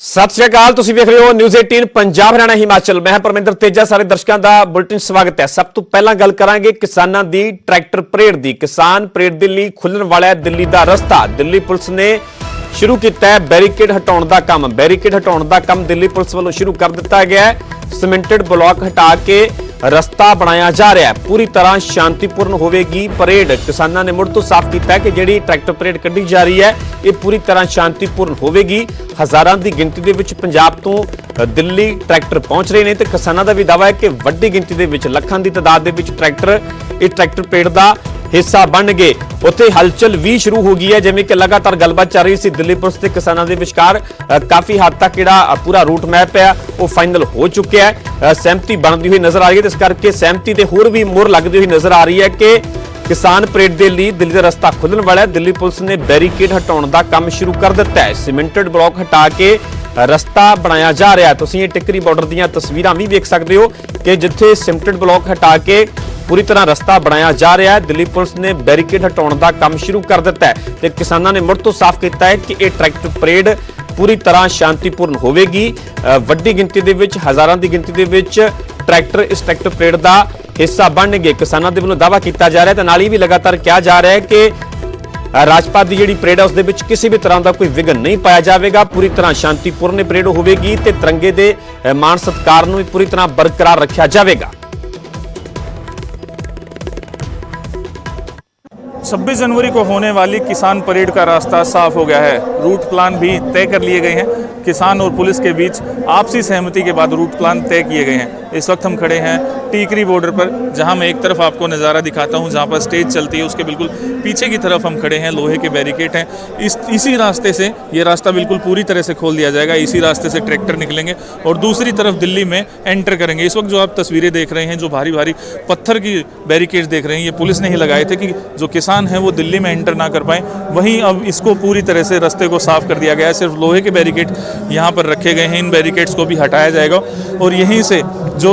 सत श्री अकाल, तुसीं वेख रहे हो न्यूज़ 18 पंजाब हरियाणा हिमाचल। मैं परमिंदर तेजा, सारे दर्शकों का बुलेटिन स्वागत है। सब तो पहला गल करांगे किसानां दी ट्रैक्टर परेड दी। किसान परेड दे लई खुलण वाला दिल्ली दा रस्ता। दिल्ली पुलिस ने शुरू किया है बैरीकेड हटाउण दा काम। बैरीकेड हटाउण दा काम दिल्ली पुलिस वालों शुरू कर दिता गया है। सीमेंटेड ब्लॉक हटा के रस्ता बनाया जा रहा है। पूरी तरह शांतिपूर्ण होगी परेड। किसानों ने मुड़ तो साफ किया कि जिहड़ी ट्रैक्टर परेड कढ़ी जा रही है ये पूरी तरह शांतिपूर्ण होगी। हज़ारां की गिनती दे विच पंजाब तो दिल्ली ट्रैक्टर पहुंच रहे हैं तो किसानों का भी दावा है कि वड्डी गिनती दे विच लाखां की तादाद दे विच ट्रैक्टर इस ट्रैक्टर परेड का हिस्सा बन गए। उत्थे हलचल भी शुरू हो गई है, जिवें कि लगातार गलबात चल रही सी दिल्ली पुलिस ते किसानों के विचकार। काफी हद तक जिहड़ा पूरा रूट मैप है वो फाइनल हो चुका है। सहमति बनती हुई नजर आ रही है, इस करके सहमति ते होर भी मोहर लगती हुई नजर आ रही है कि किसान परेड के लिए दिल्ली का रस्ता खुलण वाला है। दिल्ली पुलिस ने बैरीकेड हटाउण का काम शुरू कर दिता है। सीमेंटेड ब्लॉक हटा के रस्ता बनाया जा रहा है। तुसीं ये टिकरी बॉर्डर दी तस्वीरां भी देख सकते हो कि जिथे सीमेंटेड ब्लॉक हटा के पूरी तरह रस्ता बनाया जा रहा है। दिल्ली पुलिस ने बैरीकेड हटाउण का काम शुरू कर दिता है तो किसानों ने मुड़ तो साफ किया है कि यह ट्रैक्टर परेड पूरी तरह शांतिपूर्ण होगी। वड्डी गिनती दे विच, हज़ारां की गिनती दे विच ट्रैक्टर इस ट्रैक्टर परेड का हिस्सा बन गए। किसानों के वालों दावा किया जा रहा है तो नाल ही भी लगातार कहा जा रहा है कि राजपाथ की जिहड़ी परेड है उसदे विच किसी भी तरह का कोई विघन नहीं पाया जाएगा। पूरी तरह शांतिपूर्ण परेड होगी तो तिरंगे के मान सत्कार नूं पूरी तरह बरकरार रखा जाएगा। 26 जनवरी को होने वाली किसान परेड का रास्ता साफ हो गया है। रूट प्लान भी तय कर लिए गए हैं। किसान और पुलिस के बीच आपसी सहमति के बाद रूट प्लान तय किए गए हैं। इस वक्त हम खड़े हैं टीकरी बॉर्डर पर, जहां मैं एक तरफ आपको नज़ारा दिखाता हूं जहां पर स्टेज चलती है, उसके बिल्कुल पीछे की तरफ हम खड़े हैं। लोहे के बैरिकेड हैं। इसी रास्ते से ये रास्ता बिल्कुल पूरी तरह से खोल दिया जाएगा। इसी रास्ते से ट्रैक्टर निकलेंगे और दूसरी तरफ दिल्ली में एंटर करेंगे। इस वक्त जो आप तस्वीरें देख रहे हैं, जो भारी भारी पत्थर की बैरिकेड देख रहे हैं, ये पुलिस ने ही लगाए थे कि जो किसान हैं वो दिल्ली में एंटर ना कर पाएँ। वहीं अब इसको पूरी तरह से रास्ते को साफ कर दिया गया है। सिर्फ लोहे के बैरिकेड यहाँ पर रखे गए हैं। इन बैरिकेड्स को भी हटाया जाएगा और यहीं से जो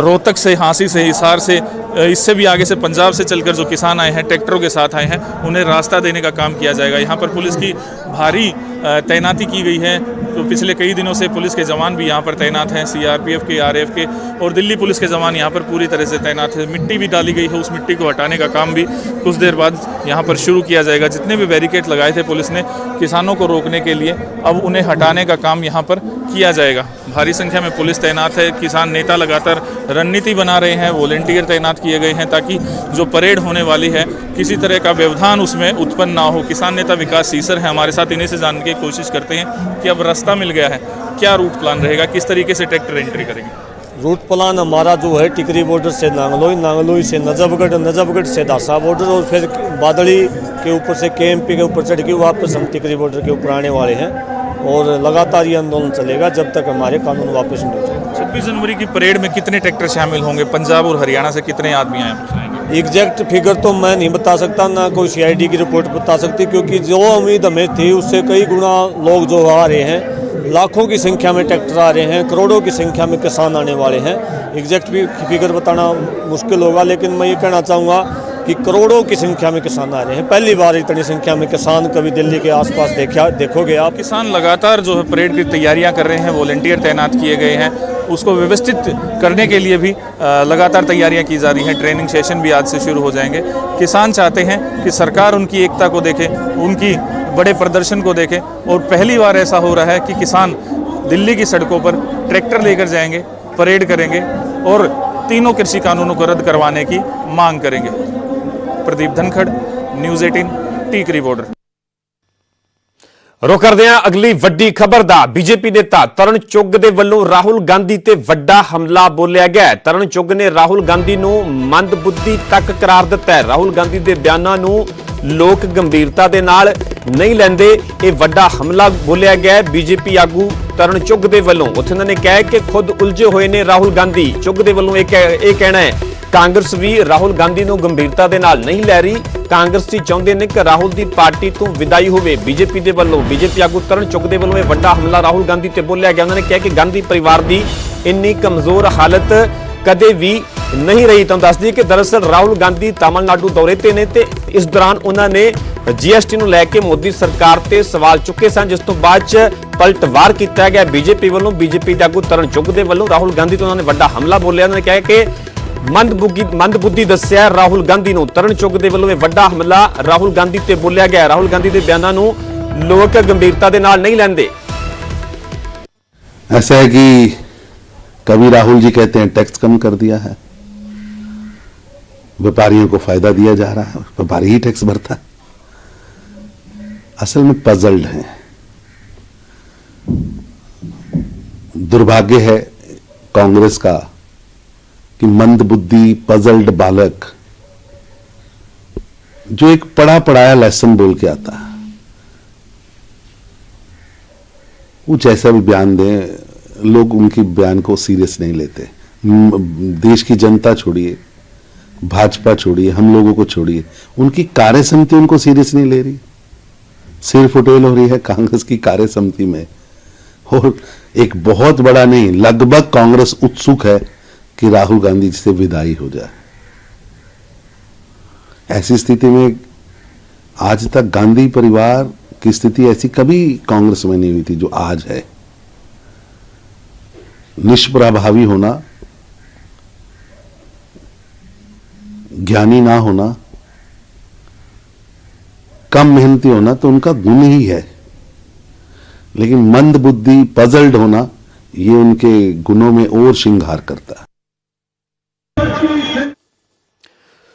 रोहतक से, हांसी से, हिसार से, इससे भी आगे से पंजाब से चलकर जो किसान आए हैं ट्रैक्टरों के साथ आए हैं उन्हें रास्ता देने का काम किया जाएगा। यहाँ पर पुलिस की भारी तैनाती की गई है। तो पिछले कई दिनों से पुलिस के जवान भी यहाँ पर तैनात हैं, सीआरपीएफ के, आरएएफ के और दिल्ली पुलिस के जवान यहाँ पर पूरी तरह से तैनात है। मिट्टी भी डाली गई है, उस मिट्टी को हटाने का काम भी कुछ देर बाद यहाँ पर शुरू किया जाएगा। जितने भी बैरिकेड लगाए थे पुलिस ने किसानों को रोकने के लिए, अब उन्हें हटाने का काम यहाँ पर किया जाएगा। भारी संख्या में पुलिस तैनात है। किसान नेता लगातार रणनीति बना रहे हैं। वॉलंटियर तैनात किए गए हैं ताकि जो परेड होने वाली है किसी तरह का व्यवधान उसमें उत्पन्न ना हो। किसान नेता विकास सीसर है हमारे साथ, इन्हीं से जानने की कोशिश करते हैं कि अब रास्ता मिल गया है, क्या रूट प्लान रहेगा, किस तरीके से ट्रैक्टर एंट्री करेंगे। रूट प्लान हमारा जो है टिकरी बॉर्डर से नांगलोई, नांगलोई से नजफगढ़, नजफगढ़ से दासा बॉर्डर और फिर बादड़ी के ऊपर से केएमपी के ऊपर चढ़ के वापस हम टिकरी बॉर्डर के ऊपर आने वाले हैं और लगातार ये आंदोलन चलेगा जब तक हमारे कानून वापस नहीं हो जाए। 26 जनवरी की परेड में कितने ट्रैक्टर शामिल होंगे? पंजाब और हरियाणा से कितने आदमी आए? एग्जैक्ट फिगर तो मैं नहीं बता सकता, ना कोई सीआईडी की रिपोर्ट बता सकती, क्योंकि जो उम्मीद हमें थी उससे कई गुना लोग जो आ रहे हैं। लाखों की संख्या में ट्रैक्टर आ रहे हैं, करोड़ों की संख्या में किसान आने वाले हैं। एग्जैक्ट फिगर बताना मुश्किल होगा, लेकिन मैं ये कहना चाहूँगा कि करोड़ों की संख्या में किसान आ रहे हैं। पहली बार इतनी संख्या में किसान कभी दिल्ली के आसपास देखोगे आप। किसान लगातार जो है परेड की तैयारियां कर रहे हैं। वॉलंटियर तैनात किए गए हैं। उसको व्यवस्थित करने के लिए भी लगातार तैयारियां की जा रही हैं। ट्रेनिंग सेशन भी आज से शुरू हो जाएंगे। किसान चाहते हैं कि सरकार उनकी एकता को देखे, उनकी बड़े प्रदर्शन को देखे और पहली बार ऐसा हो रहा है कि किसान दिल्ली की सड़कों पर ट्रैक्टर लेकर जाएंगे, परेड करेंगे और तीनों कृषि कानूनों को रद्द करवाने की मांग करेंगे। Pradeep Dhankhar, news 18, Tikri border. रुख करदे हां अगली वड्डी खबर दा। बीजेपी नेता तरन चुग दे वल्लों राहुल गांधी ते वड्डा हमला बोलिया गया। तरन चुग ने राहुल गांधी नूं मंदबुद्धि तक करार दिता है। राहुल गांधी दे बयानां नूं लोक गंभीरता दे नाल नहीं लैंदे, ये वड्डा हमला बोलिया गया। बीजेपी आगू तरन चुग दे वल्लों उत्थे उन्होंने कहा कि खुद उलझे हुए ने राहुल गांधी। चुग दे वल्लों एक कहना है कांग्रेस भी राहुल गांधी नूं गंभीरता दे नाल नहीं लै रही। कांग्रेस ही चाहुंदे ने कि राहुल दी पार्टी तो विदाई होवे। बीजेपी दे वल्लों बीजेपी आगू तरन चुग दे वल्लों वड्डा हमला राहुल गांधी ते बोलिया गया। उन्होंने कहा कि गांधी परिवार दी इन्नी कमजोर हालत कदे भी नहीं रही। तो दस दी कि दरअसल राहुल गांधी तमिलनाडु दौरे ते ने ते इस दौरान उन्होंने जीएसटी नूं लैके मोदी सरकार ते सवाल चुके सन, जिस तो बाद ਪਲਟਵਾਰ ਕੀਤਾ ਗਿਆ ਬੀਜੇਪੀ ਵੱਲੋਂ। ਬੀਜੇਪੀ ਦੇ ਆਗੂ ਤਰੁਣ ਚੁੱਘ ਦੇ ਵੱਲੋਂ ਰਾਹੁਲ ਗਾਂਧੀ ਤੋਂ ਉਹਨਾਂ ਨੇ ਵੱਡਾ ਹਮਲਾ ਬੋਲਿਆ। ਉਹਨਾਂ ਨੇ ਕਿਹਾ ਕਿ ਮੰਦਬੁੱਧੀ ਦੱਸਿਆ ਰਾਹੁਲ ਗਾਂਧੀ ਨੂੰ। ਤਰੁਣ ਚੁੱਘ ਦੇ ਵੱਲੋਂ ਇਹ ਵੱਡਾ ਹਮਲਾ ਰਾਹੁਲ ਗਾਂਧੀ ਤੇ ਬੋਲਿਆ ਗਿਆ। ਰਾਹੁਲ ਗਾਂਧੀ ਦੇ ਬਿਆਨਾਂ ਨੂੰ ਲੋਕ ਗੰਭੀਰਤਾ ਦੇ ਨਾਲ नहीं ਲੈਂਦੇ। ऐसा है कि कभी राहुल जी कहते हैं टैक्स कम कर दिया है, व्यापारियों को फायदा दिया जा रहा है, व्यापारी ही टैक्स भरता है। असल में पजल्ड है। दुर्भाग्य है कांग्रेस का कि मंदबुद्धि पजल्ड बालक जो एक पढ़ा पढ़ाया लेसन बोल के आता है, वो जैसा भी बयान दें लोग उनके बयान को सीरियस नहीं लेते। देश की जनता छोड़िए, भाजपा छोड़िए, हम लोगों को छोड़िए, उनकी कार्य समिति उनको सीरियस नहीं ले रही। सिर फुटेल हो रही है कांग्रेस की कार्य समिति में। और एक बहुत बड़ा नहीं, लगभग कांग्रेस उत्सुक है कि राहुल गांधी जी से विदाई हो जाए। ऐसी स्थिति में आज तक गांधी परिवार की स्थिति ऐसी कभी कांग्रेस में नहीं हुई थी जो आज है। निष्प्रभावी होना, ज्ञानी ना होना, कम मेहनती होना तो उनका गुण ही है, लेकिन मंदबुद्धि पजल्ड होना ये उनके गुणों में और श्रृंगार करता है।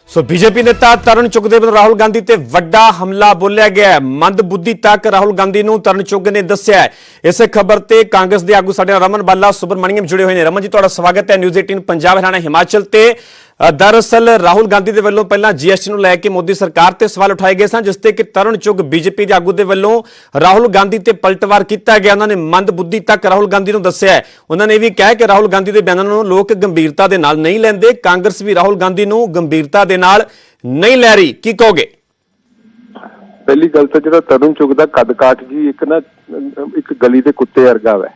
ਸੋ ਬੀਜੇਪੀ ਨੇਤਾ ਤਰੁਣ ਚੁੱਘ ਦੇ ਵੱਲੋਂ ਰਾਹੁਲ ਗਾਂਧੀ ਤੇ ਵੱਡਾ ਹਮਲਾ ਬੋਲਿਆ ਗਿਆ ਹੈ। ਮੰਦਬੁੱਧੀ ਤੱਕ ਰਾਹੁਲ ਗਾਂਧੀ ਨੂੰ ਤਰੁਣ ਚੁੱਘ ਨੇ ਦੱਸਿਆ ਹੈ। ਇਸੇ ਖਬਰ ਤੇ ਕਾਂਗਰਸ ਦੇ ਆਗੂ ਸਾਡੇ ਨਾਲ ਰਮਨ ਬਾਲਾ ਸੁਬਰਮਣੀਅਮ ਜੁੜੇ ਹੋਏ ਨੇ। ਰਮਨ ਜੀ ਤੁਹਾਡਾ ਸਵਾਗਤ ਹੈ ਨਿਊਜ਼ 18 ਪੰਜਾਬ ਹਰਿਆਣਾ ਹਿਮਾਚਲ ਤੇ। ਦਰਅਸਲ ਰਾਹੁਲ ਗਾਂਧੀ ਦੇ ਵੱਲੋਂ ਪਹਿਲਾਂ ਜੀਐਸਟੀ ਨੂੰ ਲੈ ਕੇ ਮੋਦੀ ਸਰਕਾਰ ਤੇ ਸਵਾਲ ਉਠਾਏ ਗਏ ਸਨ, ਜਿਸ ਤੇ ਕਿ ਤਰੁਣ ਚੁੱਘ ਬੀਜੇਪੀ ਦੇ ਆਗੂ ਦੇ ਵੱਲੋਂ ਰਾਹੁਲ ਗਾਂਧੀ ਤੇ ਪਲਟਵਾਰ ਕੀਤਾ ਗਿਆ। ਉਹਨਾਂ ਨੇ ਮੰਦਬੁੱਧੀ ਤੱਕ ਰਾਹੁਲ ਗਾਂਧੀ ਨੂੰ ਦੱਸਿਆ ਹੈ। ਉਹਨਾਂ ਨੇ ਇਹ ਵੀ ਕਿਹਾ ਕਿ ਰਾਹੁਲ ਗਾਂਧੀ ਦੇ ਬਿਆਨਾਂ ਨੂੰ ਲੋਕ ਗੰਭੀਰਤਾ ਦੇ ਨਾਲ ਨਹੀਂ ਲੈਂਦੇ। ਕਾਂਗਰਸ ਵੀ ਰਾਹੁਲ ਗਾਂਧੀ ਨੂੰ ਗੰਭੀਰਤਾ ਦੇ ਨਾਲ नहीं लै रही, की कहोगे? पहली गल तो जो तरੁਣ ਚੁੱਘ ਦਾ ਕੱਦ ਕਾਠ ਜੀ ਇੱਕ ਗਲੀ ਦੇ ਕੁੱਤੇ ਵਰਗਾ ਵਾ।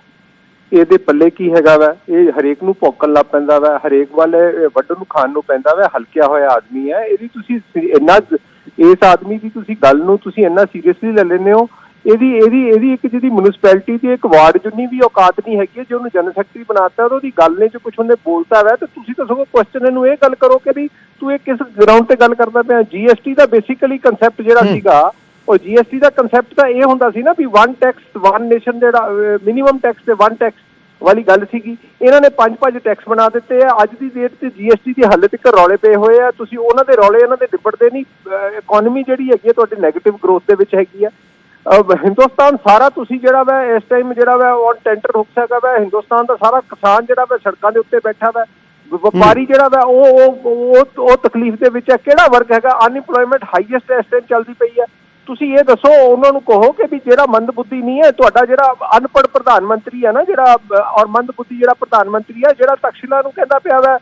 ਇਹਦੇ ਪੱਲੇ ਕੀ ਹੈਗਾ ਵਾ, ਇਹ ਹਰੇਕ ਨੂੰ ਭੌਂਕਣ ਲੱਗ ਪੈਂਦਾ ਵਾ, ਹਰੇਕ ਵੱਲ ਵੱਢਣ ਨੂੰ ਖਾਣ ਨੂੰ ਪੈਂਦਾ ਵਾ। ਹਲਕਿਆ ਹੋਇਆ ਆਦਮੀ ਹੈ। ਇਹਦੀ ਤੁਸੀਂ ਇੰਨਾ ਇਸ ਆਦਮੀ ਦੀ ਤੁਸੀਂ ਗੱਲ ਨੂੰ ਤੁਸੀਂ ਇੰਨਾ ਸੀਰੀਅਸਲੀ ਲੈ ਲੈਂਦੇ ਹੋ। ਇਹਦੀ ਇੱਕ ਜਿਹਦੀ ਮਿਊਨਿਸਪੈਲਿਟੀ ਦੀ ਇੱਕ ਵਾਰਡ ਜਿੰਨੀ ਵੀ ਔਕਾਤ ਨਹੀਂ ਹੈਗੀ ਜੇ ਉਹਨੂੰ ਜਨਰਲ ਸੈਕਟਰੀ ਬਣਾਤਾ ਉਹਦੀ ਗੱਲ ਨੇ ਚ ਕੁਛ ਉਹਨੇ ਬੋਲਤਾ ਵਾ, ਤੇ ਤੁਸੀਂ ਤਾਂ ਸਗੋਂ ਕੁਐਸਚਨ ਇਹਨੂੰ ਇਹ ਗੱਲ ਕਰੋ ਕਿ ਵੀ ਤੂੰ ਇਹ ਕਿਸ ਗਰਾਊਂਡ ਤੇ ਗੱਲ ਕਰਦਾ ਪਿਆ। ਜੀਐਸਟੀ ਦਾ ਬੇਸਿਕਲੀ ਕੰਸੈਪਟ ਜਿਹੜਾ ਸੀਗਾ, ਉਹ ਜੀਐਸਟੀ ਦਾ ਕੰਸੈਪਟ ਤਾਂ ਇਹ ਹੁੰਦਾ ਸੀ ਨਾ ਵੀ 1 ਟੈਕਸ 1 ਨੇਸ਼ਨ, ਜਿਹੜਾ ਮਿਨੀਮਮ ਟੈਕਸ ਤੇ 1 ਟੈਕਸ ਵਾਲੀ ਗੱਲ ਸੀਗੀ। ਇਹਨਾਂ ਨੇ 5 ਟੈਕਸ ਬਣਾ ਦਿੱਤੇ ਆ। ਅੱਜ ਦੀ ਡੇਟ ਤੇ ਜੀਐਸਟੀ ਦੀ ਹਾਲੇ ਤੱਕ ਰੌਲੇ ਪਏ ਹੋਏ ਆ। ਤੁਸੀਂ ਉਹਨਾਂ ਦੇ ਰੌਲੇ ਇਹਨਾਂ ਦੇ ਨਿਬੜਦੇ ਨਹੀਂ। ਇਕਨੋਮੀ ਜਿਹੜੀ ਹੈਗੀ ਹੈ ਤੁਹਾਡੀ ਨੈਗੇਟਿਵ ਗਰੋਥ ਦੇ ਵਿੱਚ ਹੈਗੀ ਆ। ਹਿੰਦੁਸਤਾਨ ਸਾਰਾ ਤੁਸੀਂ ਜਿਹੜਾ ਵਾ ਇਸ ਟਾਈਮ ਜਿਹੜਾ ਵਾ ਔਨ ਟੈਂਟਰ ਰੁਕ ਹੈਗਾ ਵਾ। ਹਿੰਦੁਸਤਾਨ ਦਾ ਸਾਰਾ ਕਿਸਾਨ ਜਿਹੜਾ ਵਾ ਸੜਕਾਂ ਦੇ ਉੱਤੇ ਬੈਠਾ ਵਾ। ਵਪਾਰੀ ਜਿਹੜਾ ਵਾ ਉਹ ਤਕਲੀਫ ਦੇ ਵਿੱਚ ਹੈ। ਕਿਹੜਾ ਵਰਗ ਹੈਗਾ? ਅਨਇੰਪਲੋਇਮੈਂਟ ਹਾਈਐਸਟ ਇਸ ਟਾਈਮ ਚੱਲਦੀ ਪਈ ਹੈ। ਤੁਸੀਂ ਇਹ ਦੱਸੋ ਉਹਨਾਂ ਨੂੰ, ਕਹੋ ਕਿ ਵੀ ਜਿਹੜਾ ਮੰਦਬੁੱਧੀ ਨਹੀਂ ਹੈ ਤੁਹਾਡਾ, ਜਿਹੜਾ ਅਨਪੜ੍ਹ ਪ੍ਰਧਾਨ ਮੰਤਰੀ ਹੈ ਨਾ, ਜਿਹੜਾ ਔਰ ਮੰਦਬੁੱਧੀ ਜਿਹੜਾ ਪ੍ਰਧਾਨ ਮੰਤਰੀ ਹੈ, ਜਿਹੜਾ ਤਕਸ਼ਿਲਾ ਨੂੰ ਕਹਿੰਦਾ ਪਿਆ ਵਾ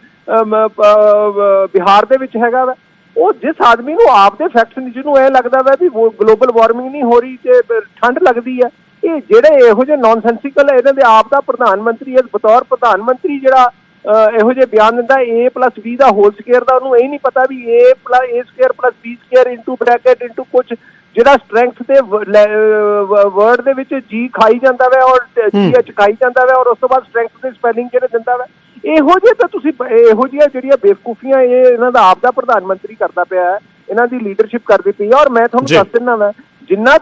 ਬਿਹਾਰ ਦੇ ਵਿੱਚ ਹੈਗਾ ਵਾ, ਉਹ ਜਿਸ ਆਦਮੀ ਨੂੰ ਆਪ ਦੇ ਫੈਕਟਸ ਜਿਹਨੂੰ ਇਹ ਲੱਗਦਾ ਵਾ ਵੀ ਗਲੋਬਲ ਵਾਰਮਿੰਗ ਨਹੀਂ ਹੋ ਰਹੀ ਤੇ ਠੰਡ ਲੱਗਦੀ ਹੈ, ਇਹ ਜਿਹੜੇ ਇਹੋ ਜਿਹੇ ਨੌਨਸੈਂਸਿਕਲ ਇਹਨਾਂ ਦੇ ਆਪ ਦਾ ਪ੍ਰਧਾਨ ਮੰਤਰੀ ਹੈ, ਬਤੌਰ ਪ੍ਰਧਾਨ ਮੰਤਰੀ ਜਿਹੜਾ ਇਹੋ ਜਿਹੇ ਬਿਆਨ ਦਿੰਦਾ A+B ਦਾ ਹੋਲ ਸਕੁਅਰ ਦਾ, ਉਹਨੂੰ ਇਹ ਨਹੀਂ ਪਤਾ ਵੀ A² + B² into bracket into ਕੁਛ ਜਿਹੜਾ ਸਟਰੈਂਥ ਤੇ ਵਰਡ ਦੇ ਵਿੱਚ G ਖਾਈ ਜਾਂਦਾ ਵਾ ਔਰ GH ਖਾਈ ਜਾਂਦਾ ਵਾ, ਔਰ ਉਸ ਤੋਂ ਬਾਅਦ ਸਟਰੈਂਥ ਦੇ ਸਪੈਲਿੰਗ ਜਿਹੜੇ ਦਿੰਦਾ ਵਾ। ਇਹੋ ਜਿਹੇ ਤਾਂ ਤੁਸੀਂ ਇਹੋ ਜਿਹੀਆਂ ਜਿਹੜੀਆਂ ਬੇਵਕੂਫੀਆਂ ਇਹ ਇਹਨਾਂ ਦਾ ਆਪ ਦਾ ਪ੍ਰਧਾਨ ਮੰਤਰੀ ਕਰਦਾ ਪਿਆ ਹੈ, ਇਹਨਾਂ ਦੀ ਲੀਡਰਸ਼ਿਪ ਕਰਦੀ ਪਈ ਹੈ। ਔਰ ਮੈਂ ਤੁਹਾਨੂੰ ਦੱਸ ਦਿੰਦਾ ਵਾ, ਜਿੰਨਾ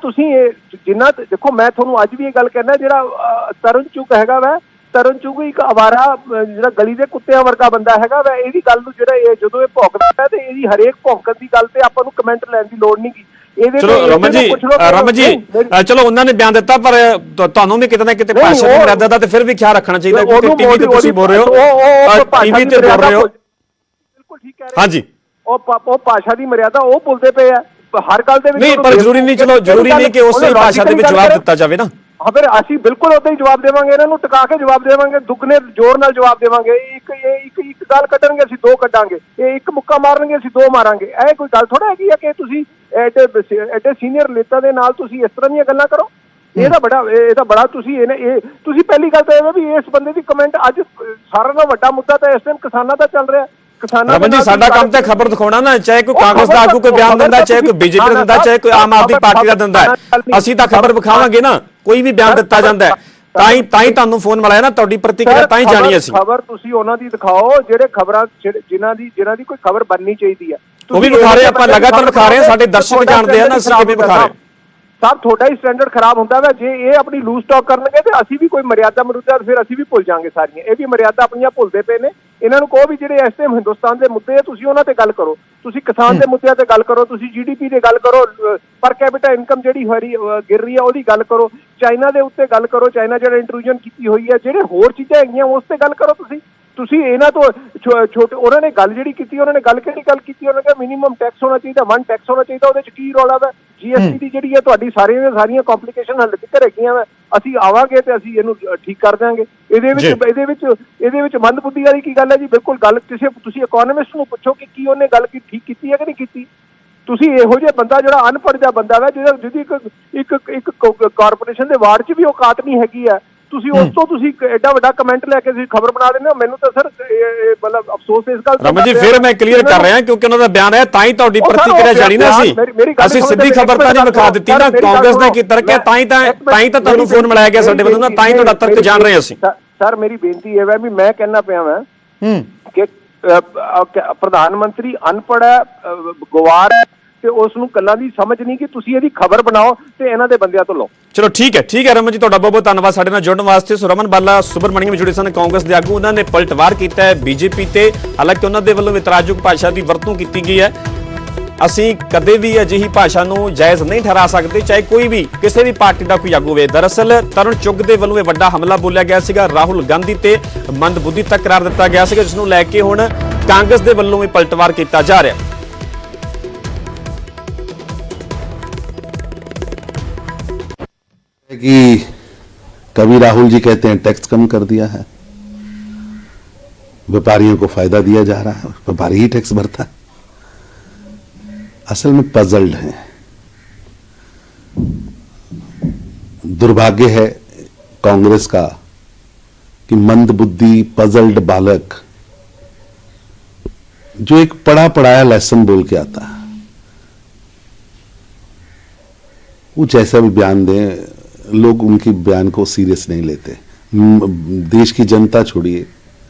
ਦੇਖੋ, ਮੈਂ ਤੁਹਾਨੂੰ ਅੱਜ ਵੀ ਇਹ ਗੱਲ ਕਹਿਣਾ, ਜਿਹੜਾ ਤਰੁਣ ਚੁੱਘ ਹੈਗਾ ਵਾ, ਤਰੁਣ ਚੁੱਘ ਇੱਕ ਅਵਾਰਾ ਜਿਹੜਾ ਗਲੀ ਦੇ ਕੁੱਤਿਆਂ ਵਰਗਾ ਬੰਦਾ ਹੈਗਾ ਵਾ। ਇਹਦੀ ਗੱਲ ਨੂੰ ਜਿਹੜਾ ਇਹ ਜਦੋਂ ਇਹ ਭੌਂਕਦਾ ਹੈ ਤੇ ਇਹਦੀ ਹਰੇਕ ਭੌਂਕਣ ਦੀ ਗੱਲ ਤੇ ਆਪਾਂ ਨੂੰ ਕਮੈਂਟ ਲੈਣ ਦੀ ਲੋੜ ਨਹੀਂ ਗੀ। ਚਲੋ ਰਮਨ ਜੀ ਚਲੋ ਉਹਨਾਂ ਨੇ ਬਿਆਨ ਦਿੱਤਾ, ਪਰ ਤੁਹਾਨੂੰ ਵੀ ਕਿਤੇ ਨਾ ਕਿਤੇ ਭਾਸ਼ਾ ਦੀ ਮਰਿਆਦਾ ਦਾ ਤੇ ਫਿਰ ਵੀ ਖਿਆਲ ਰੱਖਣਾ ਚਾਹੀਦਾ, ਕਿਉਂਕਿ ਟੀਵੀ ਤੇ ਤੁਸੀਂ ਬੋਲ ਰਹੇ ਹੋ, ਟੀਵੀ ਤੇ ਬੋਲ ਰਹੇ ਹੋ। ਬਿਲਕੁਲ ਠੀਕ ਕਹਿ ਰਹੇ ਹਾਂਜੀ, ਉਹ ਭਾਸ਼ਾ ਦੀ ਮਰਿਆਦਾ ਉਹ ਭੁੱਲਦੇ ਪਏ ਆ ਹਰ ਗੱਲ ਦੇ ਵਿੱਚ। ਨਹੀਂ, ਪਰ ਜ਼ਰੂਰੀ ਨਹੀਂ, ਚਲੋ ਜ਼ਰੂਰੀ ਨਹੀਂ ਕਿ ਉਸੇ ਭਾਸ਼ਾ ਦੇ ਵਿੱਚ ਜਵਾਬ ਦਿੱਤਾ ਜਾਵੇ ਨਾ। ਹਾਂ, ਫਿਰ ਅਸੀਂ ਬਿਲਕੁਲ ਉਦਾਂ ਹੀ ਜਵਾਬ ਦੇਵਾਂਗੇ, ਇਹਨਾਂ ਨੂੰ ਟਿਕਾ ਕੇ ਜਵਾਬ ਦੇਵਾਂਗੇ, ਦੁੱਗਣੇ ਜ਼ੋਰ ਨਾਲ ਜਵਾਬ ਦੇਵਾਂਗੇ। ਇੱਕ ਗੱਲ ਕੱਢਣਗੇ ਅਸੀਂ 2 ਕੱਢਾਂਗੇ, ਇਹ ਇੱਕ ਮੁੱਕਾ ਮਾਰਨਗੇ ਅਸੀਂ 2 ਮਾਰਾਂਗੇ। ਇਹ ਕੋਈ ਗੱਲ ਥੋੜਾ ਹੈਗੀ ਆ ਕਿ ਤੁਸੀਂ ਐਡੇ ਸੀਨੀਅਰ ਨੇਤਾ ਦੇ ਨਾਲ ਤੁਸੀਂ ਇਸ ਤਰ੍ਹਾਂ ਦੀਆਂ ਗੱਲਾਂ ਕਰੋ। ਇਹ ਤਾਂ ਬੜਾ ਤੁਸੀਂ ਪਹਿਲੀ ਗੱਲ ਤਾਂ ਇਹ ਵੀ ਇਸ ਬੰਦੇ ਦੀ ਕਮੈਂਟ ਅੱਜ ਸਾਰਿਆਂ ਨਾਲੋਂ ਵੱਡਾ ਮੁੱਦਾ ਤਾਂ ਇਸ ਟਾਈਮ ਕਿਸਾਨਾਂ ਦਾ ਚੱਲ ਰਿਹਾ। ਰਮਨ ਜੀ, ਸਾਡਾ ਕੰਮ ਤਾਂ ਖਬਰ ਦਿਖਾਉਣਾ ਨਾ, ਚਾਹੇ ਕੋਈ ਕਾਂਗਰਸ ਦਾ ਆਗੂ ਕੋਈ ਬਿਆਨ ਦਿੰਦਾ, ਚਾਹੇ ਕੋਈ ਬੀਜੇਪੀ ਦਾ ਦਿੰਦਾ, ਚਾਹੇ ਕੋਈ ਆਮ ਆਦਮੀ ਪਾਰਟੀ ਦਾ ਦਿੰਦਾ, ਅਸੀਂ ਤਾਂ ਖਬਰ ਵਿਖਾਵਾਂਗੇ ਨਾ। ਕੋਈ ਵੀ ਬਿਆਨ ਦਿੱਤਾ ਜਾਂਦਾ ਹੈ ਤਾਂ ਹੀ ਤੁਹਾਨੂੰ ਫੋਨ ਮਿਲਾਇਆ ਨਾ, ਤੁਹਾਡੀ ਪ੍ਰਤੀਕਿਰਿਆ ਤਾਂ ਹੀ ਜਾਣੀ ਅਸੀਂ। ਖਬਰ ਤੁਸੀਂ ਉਹਨਾਂ ਦੀ ਦਿਖਾਓ ਜਿਹੜੇ ਖਬਰਾਂ ਜਿਨ੍ਹਾਂ ਦੀ ਕੋਈ ਖਬਰ ਬਣਨੀ ਚਾਹੀਦੀ ਹੈ, ਉਹ ਵੀ ਵਿਖਾ ਰਹੇ ਆਪਾਂ, ਲਗਾਤਾਰ ਵਿਖਾ ਰਹੇ ਹਾਂ, ਸਾਡੇ ਦਰਸ਼ਕ ਜਾਣਦੇ ਆ ਨਾ ਅਸੀਂ ਕਿਵੇਂ ਵਿਖਾ ਰਹੇ। ਸਭ ਤੁਹਾਡਾ ਹੀ ਸਟੈਂਡਰਡ ਖਰਾਬ ਹੁੰਦਾ ਵਾ। ਜੇ ਇਹ ਆਪਣੀ ਲੂਜ਼ ਟਾਕ ਕਰਨਗੇ ਤੇ ਅਸੀਂ ਵੀ ਕੋਈ ਮਰਿਆਦਾ ਫਿਰ ਅਸੀਂ ਵੀ ਭੁੱਲ ਜਾਾਂਗੇ ਸਾਰੀਆਂ। ਇਹ ਵੀ ਮਰਿਆਦਾ ਆਪਣੀਆਂ ਭੁੱਲਦੇ ਪਏ ਨੇ। ਇਹਨਾਂ ਨੂੰ ਕਹੋ ਵੀ ਜਿਹੜੇ ਇਸ ਟਾਈਮ ਹਿੰਦੁਸਤਾਨ ਦੇ ਮੁੱਦੇ ਆ ਤੁਸੀਂ ਉਹਨਾਂ ਤੇ ਗੱਲ ਕਰੋ, ਤੁਸੀਂ ਕਿਸਾਨ ਦੇ ਮੁੱਦਿਆਂ ਤੇ ਗੱਲ ਕਰੋ, ਤੁਸੀਂ GDP ਤੇ ਗੱਲ ਕਰੋ, ਪਰ ਕੈਪੀਟਾ ਇਨਕਮ ਜਿਹੜੀ ਗਿਰ ਰਹੀ ਹੈ ਉਹਦੀ ਗੱਲ ਕਰੋ, ਚਾਈਨਾ ਦੇ ਉੱਤੇ ਗੱਲ ਕਰੋ, ਚਾਈਨਾ ਜਿਹੜਾ ਇੰਟਰੂਜਨ ਕੀਤੀ ਹੋਈ ਹੈ, ਜਿਹੜੇ ਹੋਰ ਚੀਜ਼ਾਂ ਹੈਗੀਆਂ ਉਸ ਤੇ ਗੱਲ ਕਰੋ। ਤੁਸੀਂ ਇਹਨਾਂ ਤੋਂ ਛੋਟੇ ਉਹਨਾਂ ਨੇ ਗੱਲ ਜਿਹੜੀ ਕੀਤੀ, ਉਹਨਾਂ ਨੇ ਗੱਲ ਕਿਹੜੀ ਗੱਲ ਕੀਤੀ? ਉਹਨਾਂ ਨੇ ਕਿਹਾ ਮਿਨੀਮਮ ਟੈਕਸ ਹੋਣਾ ਚਾਹੀਦਾ, 1 ਟੈਕਸ ਹੋਣਾ ਚਾਹੀਦਾ। ਉਹਦੇ ਚ ਕੀ ਰੌਲਾ ਵਾ? GST ਦੀ ਜਿਹੜੀ ਹੈ ਤੁਹਾਡੀ ਸਾਰੀਆਂ ਕੰਪਲੀਕੇਸ਼ਨ ਹੱਲ ਤੱਕ ਹੈਗੀਆਂ ਵਾ। ਅਸੀਂ ਆਵਾਂਗੇ ਤੇ ਅਸੀਂ ਇਹਨੂੰ ਠੀਕ ਕਰ ਦਿਆਂਗੇ। ਇਹਦੇ ਵਿੱਚ ਮੰਦਬੁੱਧੀ ਵਾਲੀ ਕੀ ਗੱਲ ਹੈ ਜੀ? ਬਿਲਕੁਲ ਗੱਲ ਤੁਸੀਂ ਇਕੋਨੋਮਿਸਟ ਨੂੰ ਪੁੱਛੋ ਕਿ ਕੀ ਉਹਨੇ ਗੱਲ ਠੀਕ ਕੀਤੀ ਹੈ ਕਿ ਨਹੀਂ ਕੀਤੀ। ਤੁਸੀਂ ਇਹੋ ਜਿਹਾ ਬੰਦਾ ਜਿਹੜਾ ਅਨਪੜ੍ਹ ਜਿਹਾ ਬੰਦਾ ਵਾ, ਜਿਹਦੀ ਇੱਕ ਕਾਰਪੋਰੇਸ਼ਨ ਦੇ ਵਾਰਡ 'ਚ ਵੀ ਔਕਾਤ ਨਹੀਂ ਹੈਗੀ ਆ, ਤੁਸੀਂ ਉਸ ਤੋਂ ਤੁਸੀਂ ਐਡਾ ਵੱਡਾ ਕਮੈਂਟ ਲੈ ਕੇ ਤੁਸੀਂ ਖਬਰ ਬਣਾ ਦਿੰਦੇ ਹੋ। ਮੈਨੂੰ ਤਾਂ ਸਰ ਮਤਲਬ ਅਫਸੋਸ ਇਸ ਗੱਲ ਰਮਨ ਜੀ, ਫਿਰ ਮੈਂ ਕਲੀਅਰ ਕਰ ਰਿਹਾ ਕਿਉਂਕਿ ਉਹਨਾਂ ਦਾ ਬਿਆਨ ਹੈ ਤਾਂ ਹੀ ਤੁਹਾਡੀ ਪ੍ਰਤੀਕਿਰਿਆ ਜਾਣੀ ਨਾ ਅਸੀਂ ਸਿੱਧੀ ਖਬਰ ਤਾਂ ਨਹੀਂ ਵਿਖਾ ਦਿੱਤੀ ਨਾ। ਕਾਂਗਰਸ ਨੇ ਕੀ ਤਰਕ ਹੈ ਤਾਂ ਹੀ ਤਾਂ ਤੁਹਾਨੂੰ ਫੋਨ ਮਿਲਾਇਆ ਗਿਆ ਸਾਡੇ ਵੱਲੋਂ ਨਾ, ਤਾਂ ਹੀ ਤੁਹਾਡਾ ਤਰਕ ਜਾਣ ਰਹੇ ਅਸੀਂ। ਸਰ ਮੇਰੀ ਬੇਨਤੀ ਇਹ ਹੈ ਵੀ ਮੈਂ ਕਹਿਣਾ ਪਿਆ ਵਾਂ ਕਿ ਪ੍ਰਧਾਨ ਮੰਤਰੀ ਅਨਪੜ੍ਹ ਹੈ, ਗਵਾਰ ਹੈ ਤੇ ਉਸ ਨੂੰ ਗੱਲਾਂ ਦੀ ਸਮਝ ਨਹੀਂ ਕਿ ਤੁਸੀਂ ਇਹਦੀ ਖਬਰ ਬਣਾਓ ਤੇ ਇਹਨਾਂ ਦੇ ਬੰਦਿਆਂ ਤੋਂ ਲਓ। ਚਲੋ ਠੀਕ ਹੈ ਰਮਨ ਜੀ, ਤੁਹਾਡਾ ਬਹੁਤ ਬਹੁਤ ਧੰਨਵਾਦ ਸਾਡੇ ਨਾਲ ਜੁੜਨ ਵਾਸਤੇ। ਸੋ ਰਮਨ ਬਾਲਾ ਸੁਬਰਮਣੀਅਮ ਜੁੜੇ ਸਨ ਕਾਂਗਰਸ ਦੇ ਆਗੂ, ਉਹਨਾਂ ਨੇ ਪਲਟਵਾਰ ਕੀਤਾ ਹੈ BJP ਤੇ। ਹਾਲਾਂਕਿ ਉਹਨਾਂ ਦੇ ਵੱਲੋਂ ਇਤਰਾਜ਼ਯੋਗ ਭਾਸ਼ਾ ਦੀ ਵਰਤੋਂ ਕੀਤੀ ਗਈ ਹੈ। ਅਸੀਂ ਕਦੇ ਵੀ ਅਜਿਹੀ ਭਾਸ਼ਾ ਨੂੰ ਜਾਇਜ਼ ਨਹੀਂ ਠਹਿਰਾ ਸਕਦੇ, ਚਾਹੇ ਕੋਈ ਵੀ ਕਿਸੇ ਵੀ ਪਾਰਟੀ ਦਾ ਕੋਈ ਆਗੂ ਹੋਵੇ। ਦਰਅਸਲ ਤਰੁਣ ਚੁੱਘ ਦੇ ਵੱਲੋਂ ਇਹ ਵੱਡਾ ਹਮਲਾ ਬੋਲਿਆ ਗਿਆ ਸੀਗਾ, ਰਾਹੁਲ ਗਾਂਧੀ ਤੇ ਮੰਦਬੁੱਧੀ ਤੱਕ ਕਰਾਰ ਦਿੱਤਾ ਗਿਆ ਸੀਗਾ, ਜਿਸ ਨੂੰ ਲੈ ਕੇ ਹੁਣ ਕਾਂਗਰਸ ਦੇ ਵੱਲੋਂ ਵੀ ਪਲਟਵਾਰ ਕੀਤਾ ਜਾ ਰਿਹਾ। कि कभी राहुल जी कहते हैं टैक्स कम कर दिया है, व्यापारियों को फायदा दिया जा रहा है, व्यापारी ही टैक्स भरता है। असल में पजल्ड हैं। दुर्भाग्य है कांग्रेस का कि मंदबुद्धि पजल्ड बालक जो एक पढ़ा पढ़ाया लेसन बोल के आता है, वो जैसा भी बयान दें लोग उनके बयान को सीरियस नहीं लेते। देश की जनता छोड़िए,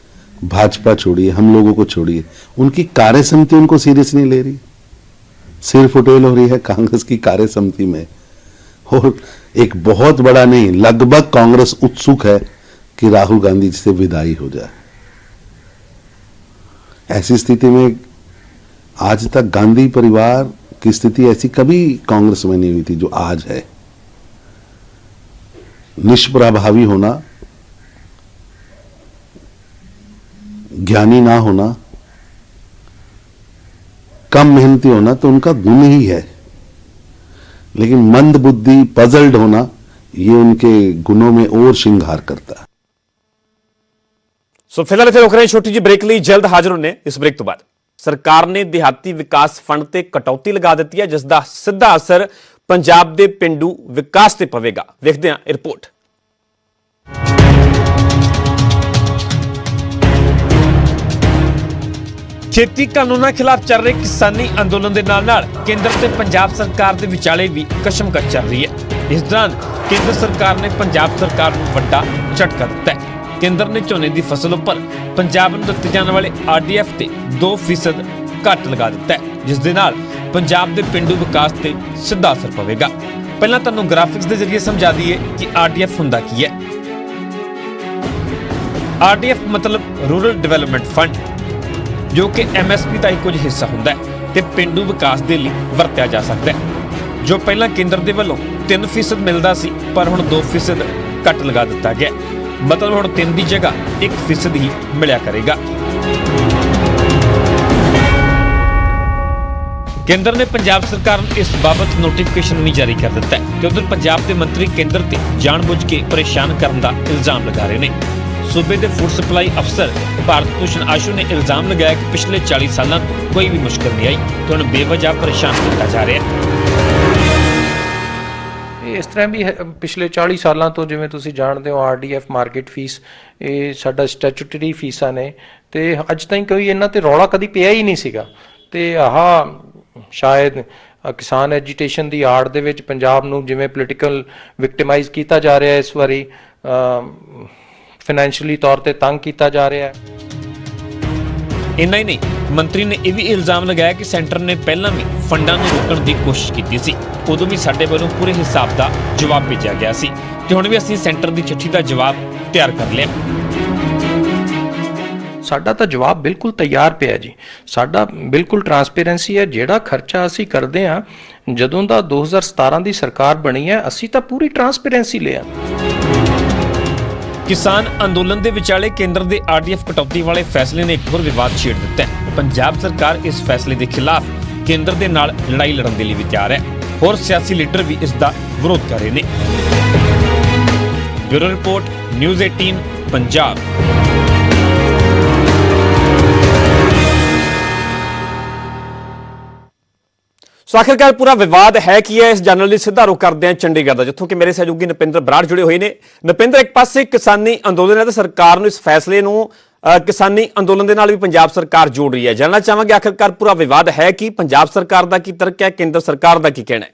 भाजपा छोड़िए, हम लोगों को छोड़िए, उनकी कार्य समिति उनको सीरियस नहीं ले रही। सिर फुटेल हो रही है कांग्रेस की कार्य समिति में, और एक बहुत बड़ा नहीं, लगभग कांग्रेस उत्सुक है कि राहुल गांधी जी से विदाई हो जाए। ऐसी स्थिति में आज तक गांधी परिवार की स्थिति ऐसी कभी कांग्रेस में नहीं हुई थी जो आज है। निष्प्रभावी होना, ज्ञानी ना होना, कम मेहनती होना तो उनका गुण ही है, लेकिन मंद बुद्धि पजल्ड होना ये उनके गुणों में और श्रृंगार करता है। ਸੋ ਫਿਲਹਾਲ ਇੱਥੇ ਰੁਕ ਰਹੇ ਛੋਟੀ ਜਿਹੀ ਬ੍ਰੇਕ ਲਈ, ਜਲਦ ਹਾਜ਼ਰ ਹੋਣੇ ਇਸ ਬ੍ਰੇਕ ਤੋਂ ਬਾਅਦ। ਸਰਕਾਰ ਨੇ ਦਿਹਾਤੀ ਵਿਕਾਸ ਫੰਡ ਤੇ ਕਟੌਤੀ ਲਗਾ ਦਿੱਤੀ ਹੈ, ਜਿਸ ਦਾ ਸਿੱਧਾ ਅਸਰ ਪੰਜਾਬ ਦੇ ਪਿੰਡੂ ਵਿਕਾਸ ਤੇ ਪਵੇਗਾ। ਵੇਖਦੇ ਹਾਂ ਇਹ ਰਿਪੋਰਟ। ਖੇਤੀ ਕਾਨੂੰਨਾਂ ਖਿਲਾਫ ਚੱਲ ਰਹੇ ਕਿਸਾਨੀ ਅੰਦੋਲਨ ਦੇ ਨਾਲ ਕੇਂਦਰ ਤੇ ਪੰਜਾਬ ਸਰਕਾਰ ਦੇ ਵਿਚਾਲੇ ਵੀ ਕਸ਼ਮਕਸ਼ ਚੱਲ ਰਹੀ ਹੈ। ਇਸ ਦੌਰਾਨ ਕੇਂਦਰ ਸਰਕਾਰ ਨੇ ਪੰਜਾਬ ਸਰਕਾਰ ਨੂੰ ਵੱਡਾ ਝਟਕਾ ਦਿੱਤਾ ਹੈ। ਕੇਂਦਰ ਨੇ ਝੋਨੇ ਦੀ ਫਸਲ ਉੱਪਰ ਪੰਜਾਬ ਨੂੰ ਦਿੱਤੇ ਜਾਣ ਵਾਲੇ RDF ਤੇ 2% ਘੱਟ ਲਗਾ ਦਿੱਤਾ ਹੈ, ਜਿਸ ਦੇ ਨਾਲ ਪੰਜਾਬ ਦੇ ਪਿੰਡੂ ਵਿਕਾਸ ਤੇ ਸਿੱਧਾ ਅਸਰ ਪਵੇਗਾ। ਪਹਿਲਾਂ ਤੁਹਾਨੂੰ ਗ੍ਰਾਫਿਕਸ ਦੇ ਜ਼ਰੀਏ ਸਮਝਾ ਦਈਏ ਕਿ RDF ਹੁੰਦਾ ਕੀ ਹੈ। RDF ਮਤਲਬ ਰੂਰਲ ਡਿਵੈਲਪਮੈਂਟ ਫੰਡ, ਜੋ ਕਿ MSP ਦਾ ਹੀ ਕੁਝ ਹਿੱਸਾ ਹੁੰਦਾ ਹੈ ਤੇ ਪਿੰਡੂ ਵਿਕਾਸ ਦੇ ਲਈ ਵਰਤਿਆ ਜਾ ਸਕਦਾ ਹੈ। ਜੋ ਪਹਿਲਾਂ ਕੇਂਦਰ ਦੇ ਵੱਲੋਂ 3% ਮਿਲਦਾ ਸੀ, ਪਰ ਹੁਣ 2% ਘੱਟ ਲਗਾ ਦਿੱਤਾ ਗਿਆ। ਮਤਲਬ ਹੁਣ 3 ਦੀ ਜਗ੍ਹਾ 1% ਹੀ ਮਿਲਿਆ ਕਰੇਗਾ। ਕੇਂਦਰ ਨੇ ਪੰਜਾਬ ਸਰਕਾਰ ਨੂੰ ਇਸ ਬਾਬਤ ਨੋਟੀਫਿਕੇਸ਼ਨ ਵੀ ਜਾਰੀ ਕਰ ਦਿੱਤਾ ਹੈ ਤੇ ਉਧਰ ਪੰਜਾਬ ਦੇ ਮੰਤਰੀ ਕੇਂਦਰ ਤੇ ਜਾਣਬੁੱਝ ਕੇ ਪਰੇਸ਼ਾਨ ਕਰਨ ਦਾ ਇਲਜ਼ਾਮ ਲਗਾ ਰਹੇ ਨੇ। ਸੂਬੇ ਦੇ ਫੂਡ ਸਪਲਾਈ ਅਫਸਰ ਭਾਰਤ ਭੂਸ਼ਣ ਆਸ਼ੂ ਨੇ ਇਲਜ਼ਾਮ ਲਗਾਇਆ ਕਿ ਪਿਛਲੇ 40 ਸਾਲਾਂ ਤੋਂ ਕੋਈ ਵੀ ਮੁਸ਼ਕਲ ਨਹੀਂ ਆਈ ਤੇ ਹੁਣ ਬੇਵਜ੍ਹਾ ਪਰੇਸ਼ਾਨ ਕੀਤਾ ਜਾ ਰਿਹਾ ਹੈ। ਇਸ ਤਰ੍ਹਾਂ ਵੀ ਪਿਛਲੇ 40 ਸਾਲਾਂ ਤੋਂ ਜਿਵੇਂ ਤੁਸੀਂ ਜਾਣਦੇ ਹੋ RDF ਮਾਰਕੀਟ ਫੀਸ ਇਹ ਸਾਡਾ ਸਟੈਚੂਟਰੀ ਫੀਸਾਂ ਨੇ ਤੇ ਅੱਜ ਤਾਈਂ ਕੋਈ ਇਹਨਾਂ ਤੇ ਰੌਲਾ ਕਦੀ ਪਿਆ ਹੀ ਨਹੀਂ ਸੀਗਾ। ਤੇ ਆਹ ਸ਼ਾਇਦ ਕਿਸਾਨ ਐਜੀਟੇਸ਼ਨ ਦੀ ਆੜ ਦੇ ਵਿੱਚ ਪੰਜਾਬ ਨੂੰ ਜਿਵੇਂ ਪੋਲੀਟੀਕਲ ਵਿਕਟਿਮਾਈਜ਼ ਕੀਤਾ ਜਾ ਰਿਹਾ ਹੈ, ਇਸ ਵਾਰੀ ਫਾਈਨੈਂਸ਼ੀਅਲੀ ਤੌਰ ਤੇ ਤੰਗ ਕੀਤਾ ਜਾ ਰਿਹਾ ਹੈ। ਇੰਨਾ ਹੀ ਨਹੀਂ, ਮੰਤਰੀ ਨੇ ਇਹ ਵੀ ਇਲਜ਼ਾਮ ਲਗਾਇਆ ਕਿ ਸੈਂਟਰ ਨੇ ਪਹਿਲਾਂ ਵੀ ਫੰਡਾਂ ਨੂੰ ਰੋਕਣ ਦੀ ਕੋਸ਼ਿਸ਼ ਕੀਤੀ ਸੀ, ਉਦੋਂ ਵੀ ਸਾਡੇ ਵੱਲੋਂ ਪੂਰੇ ਹਿਸਾਬ ਦਾ ਜਵਾਬ ਭੇਜਿਆ ਗਿਆ ਸੀ ਤੇ ਹੁਣ ਵੀ ਅਸੀਂ ਸੈਂਟਰ ਦੀ ਚਿੱਠੀ ਦਾ ਜਵਾਬ ਤਿਆਰ ਕਰ ਲਿਆ। ਸਾਡਾ ਤਾਂ ਜਵਾਬ ਬਿਲਕੁਲ ਤਿਆਰ ਪਿਆ ਜੀ, ਸਾਡਾ ਬਿਲਕੁਲ ਟਰਾਂਸਪੇਰੈਂਸੀ ਹੈ। ਜਿਹੜਾ ਖਰਚਾ ਅਸੀਂ ਕਰਦੇ ਹਾਂ, ਜਦੋਂ ਦਾ 2017 ਦੀ ਸਰਕਾਰ ਬਣੀ ਹੈ, ਅਸੀਂ ਤਾਂ ਪੂਰੀ ਟਰਾਂਸਪੇਰੈਂਸੀ ਲਿਆ। ਕਿਸਾਨ ਅੰਦੋਲਨ ਦੇ ਵਿਚਾਲੇ ਕੇਂਦਰ ਦੇ ਆਰਡੀਐਫ ਕਟੌਤੀ ਵਾਲੇ ਫੈਸਲੇ ਨੇ ਇੱਕ ਹੋਰ ਵਿਵਾਦ ਛੇੜ ਦਿੱਤਾ ਹੈ। ਪੰਜਾਬ ਸਰਕਾਰ ਇਸ ਫੈਸਲੇ ਦੇ ਖਿਲਾਫ ਕੇਂਦਰ ਦੇ ਨਾਲ ਲੜਾਈ ਲੜਨ ਦੇ ਲਈ ਵੀ ਤਿਆਰ ਹੈ। ਹੋਰ ਸਿਆਸੀ ਲੀਡਰ ਵੀ ਇਸ ਦਾ ਵਿਰੋਧ ਕਰ ਰਹੇ ਨੇ। Bureau report, news 18 Punjab. ਸੋ ਆਖਿਰਕਾਰ ਪੂਰਾ ਵਿਵਾਦ ਹੈ ਕੀ ਹੈ, ਇਸ ਜਨਰਲ ਦੀ ਸਿੱਧਾ ਰੁਖ ਕਰਦੇ ਹਾਂ ਚੰਡੀਗੜ੍ਹ ਦਾ, ਜਿੱਥੋਂ ਕਿ ਮੇਰੇ ਸਹਿਯੋਗੀ ਨਪਿੰਦਰ ਬਰਾੜ ਜੁੜੇ ਹੋਏ ਨੇ। ਨਪਿੰਦਰ, ਇੱਕ ਪਾਸੇ ਕਿਸਾਨੀ ਅੰਦੋਲਨ ਹੈ ਤੇ ਸਰਕਾਰ ਨੂੰ ਇਸ ਫੈਸਲੇ ਨੂੰ ਕਿਸਾਨੀ ਅੰਦੋਲਨ ਦੇ ਨਾਲ ਵੀ ਪੰਜਾਬ ਸਰਕਾਰ ਜੋੜ ਰਹੀ ਹੈ। ਜਾਣਨਾ ਚਾਹਾਂਗੇ ਆਖਿਰਕਾਰ ਪੂਰਾ ਵਿਵਾਦ ਹੈ ਕੀ, ਪੰਜਾਬ ਸਰਕਾਰ ਦਾ ਕੀ ਤਰਕ ਹੈ, ਕੇਂਦਰ ਸਰਕਾਰ ਦਾ ਕੀ ਕਹਿਣਾ ਹੈ?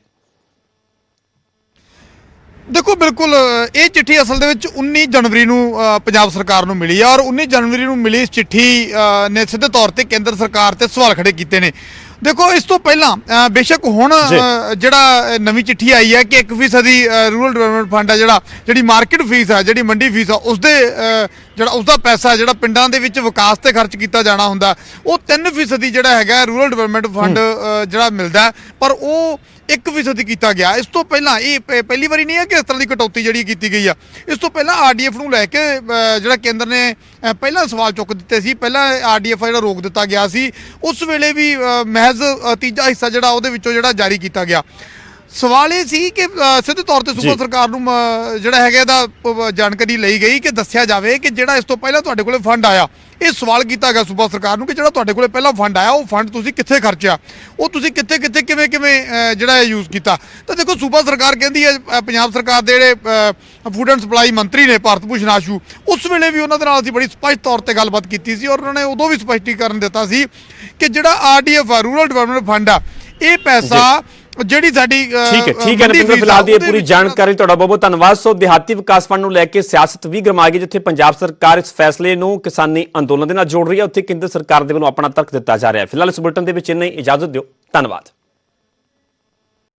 ਦੇਖੋ, ਬਿਲਕੁਲ ਇਹ ਚਿੱਠੀ ਅਸਲ ਦੇ ਵਿੱਚ 19 ਜਨਵਰੀ ਨੂੰ ਪੰਜਾਬ ਸਰਕਾਰ ਨੂੰ ਮਿਲੀ ਹੈ ਔਰ 19 ਜਨਵਰੀ ਨੂੰ ਮਿਲੀ ਇਸ ਚਿੱਠੀ ਨੇ ਸਿੱਧੇ ਤੌਰ ਤੇ ਕੇਂਦਰ ਸਰਕਾਰ ਤੇ ਸਵਾਲ ਖੜੇ ਕੀਤੇ ਨੇ। ਦੇਖੋ, ਇਸ ਤੋਂ ਪਹਿਲਾਂ ਬੇਸ਼ੱਕ ਹੁਣ ਜਿਹੜਾ ਨਵੀਂ ਚਿੱਠੀ ਆਈ ਹੈ ਕਿ 1% ਦੀ ਰੂਰਲ ਡਿਵੈਲਪਮੈਂਟ ਫੰਡ ਹੈ, ਜਿਹੜੀ ਮਾਰਕੀਟ ਫੀਸ ਹੈ, ਜਿਹੜੀ ਮੰਡੀ ਫੀਸ ਆ, ਉਸਦਾ ਪੈਸਾ ਜਿਹੜਾ ਪਿੰਡਾਂ ਦੇ ਵਿੱਚ ਵਿਕਾਸ ਤੇ ਖਰਚ ਕੀਤਾ ਜਾਣਾ ਹੁੰਦਾ, ਉਹ 3% ਦੀ ਜਿਹੜਾ ਹੈਗਾ ਰੂਰਲ ਡਿਵੈਲਪਮੈਂਟ ਫੰਡ ਜਿਹੜਾ ਮਿਲਦਾ, ਪਰ ਉਹ 1% ਕੀਤਾ ਗਿਆ। ਇਸ ਤੋਂ ਪਹਿਲਾਂ ਇਹ ਪਹਿਲੀ ਵਾਰੀ ਨਹੀਂ ਹੈ ਕਿ ਇਸ ਤਰ੍ਹਾਂ ਦੀ ਕਟੌਤੀ ਜਿਹੜੀ ਕੀਤੀ ਗਈ ਆ। ਇਸ ਤੋਂ ਪਹਿਲਾਂ ਆਰਡੀਐਫ ਨੂੰ ਲੈ ਕੇ ਜਿਹੜਾ ਕੇਂਦਰ ਨੇ ਪਹਿਲਾਂ ਸਵਾਲ ਚੁੱਕ ਦਿੱਤੇ ਸੀ। ਪਹਿਲਾਂ ਆਰਡੀਐਫ ਜਿਹੜਾ ਰੋਕ ਦਿੱਤਾ ਗਿਆ ਸੀ, ਉਸ ਵੇਲੇ ਵੀ ਮਹਿਜ਼ ਤੀਜਾ ਹਿੱਸਾ ਜਿਹੜਾ ਉਹਦੇ ਵਿੱਚੋਂ ਜਿਹੜਾ ਜਾਰੀ ਕੀਤਾ ਗਿਆ। ਸਵਾਲ ਇਹ ਸੀ ਕਿ ਸਿੱਧੇ ਤੌਰ ਤੇ ਸੂਬਾ ਸਰਕਾਰ ਨੂੰ ਜਿਹੜਾ ਹੈਗਾ ਇਹਦਾ ਜਾਣਕਾਰੀ ਲਈ ਗਈ ਕਿ ਦੱਸਿਆ ਜਾਵੇ ਕਿ ਜਿਹੜਾ ਇਸ ਤੋਂ ਪਹਿਲਾਂ ਤੁਹਾਡੇ ਕੋਲੇ ਫੰਡ ਆਇਆ, ਇਹ ਸਵਾਲ ਕੀਤਾ ਗਿਆ ਸੂਬਾ ਸਰਕਾਰ ਨੂੰ ਕਿ ਜਿਹੜਾ ਤੁਹਾਡੇ ਕੋਲੇ ਪਹਿਲਾਂ ਫੰਡ ਆਇਆ, ਉਹ ਫੰਡ ਤੁਸੀਂ ਕਿੱਥੇ ਖਰਚਿਆ, ਉਹ ਤੁਸੀਂ ਕਿੱਥੇ ਕਿਵੇਂ ਜਿਹੜਾ ਯੂਜ਼ ਕੀਤਾ। ਤਾਂ ਦੇਖੋ, ਸੂਬਾ ਸਰਕਾਰ ਕਹਿੰਦੀ ਹੈ, ਪੰਜਾਬ ਸਰਕਾਰ ਦੇ ਜਿਹੜੇ ਫੂਡ ਐਂਡ ਸਪਲਾਈ ਮੰਤਰੀ ਨੇ ਭਾਰਤ ਭੂਸ਼ਣ ਆਸ਼ੂ, ਉਸ ਵੇਲੇ ਵੀ ਉਹਨਾਂ ਦੇ ਨਾਲ ਅਸੀਂ ਬੜੀ ਸਪਸ਼ਟ ਤੌਰ ਤੇ ਗੱਲਬਾਤ ਕੀਤੀ ਸੀ ਔਰ ਉਹਨਾਂ ਨੇ ਉਦੋਂ ਵੀ ਸਪਸ਼ਟੀਕਰਨ ਦਿੱਤਾ ਸੀ ਕਿ ਜਿਹੜਾ ਆਰਡੀਐਫ ਰੂਰਲ ਡਿਵੈਲਪਮੈਂਟ ਫੰਡ ਆ, ਇਹ ਪੈਸਾ ਜਿਹੜੀ ਸਾਡੀ ਠੀਕ ਹੈ ਨਪਿੰਦਰ, ਫਿਲਹਾਲ ਦੀ ਇਹ ਪੂਰੀ ਜਾਣਕਾਰੀ ਤੁਹਾਡਾ ਬਹੁਤ ਬਹੁਤ ਧੰਨਵਾਦ। ਸੋ ਦਿਹਾਤੀ ਵਿਕਾਸ ਫੰਡ ਨੂੰ ਲੈ ਕੇ ਸਿਆਸਤ ਵੀ ਗਰਮਾ ਗਈ, ਜਿੱਥੇ ਪੰਜਾਬ ਸਰਕਾਰ ਇਸ ਫੈਸਲੇ ਨੂੰ ਕਿਸਾਨੀ ਅੰਦੋਲਨ ਦੇ ਨਾਲ ਜੋੜ ਰਹੀ ਹੈ, ਉੱਥੇ ਕੇਂਦਰ ਸਰਕਾਰ ਦੇ ਵੱਲੋਂ ਆਪਣਾ ਤਰਕ ਦਿੱਤਾ ਜਾ ਰਿਹਾ ਹੈ। ਫਿਲਹਾਲ ਇਸ ਬੁਲੇਟਿਨ ਦੇ ਵਿੱਚ ਇੰਨਾ ਹੀ, ਇਜਾਜ਼ਤ ਦਿਓ, ਧੰਨਵਾਦ।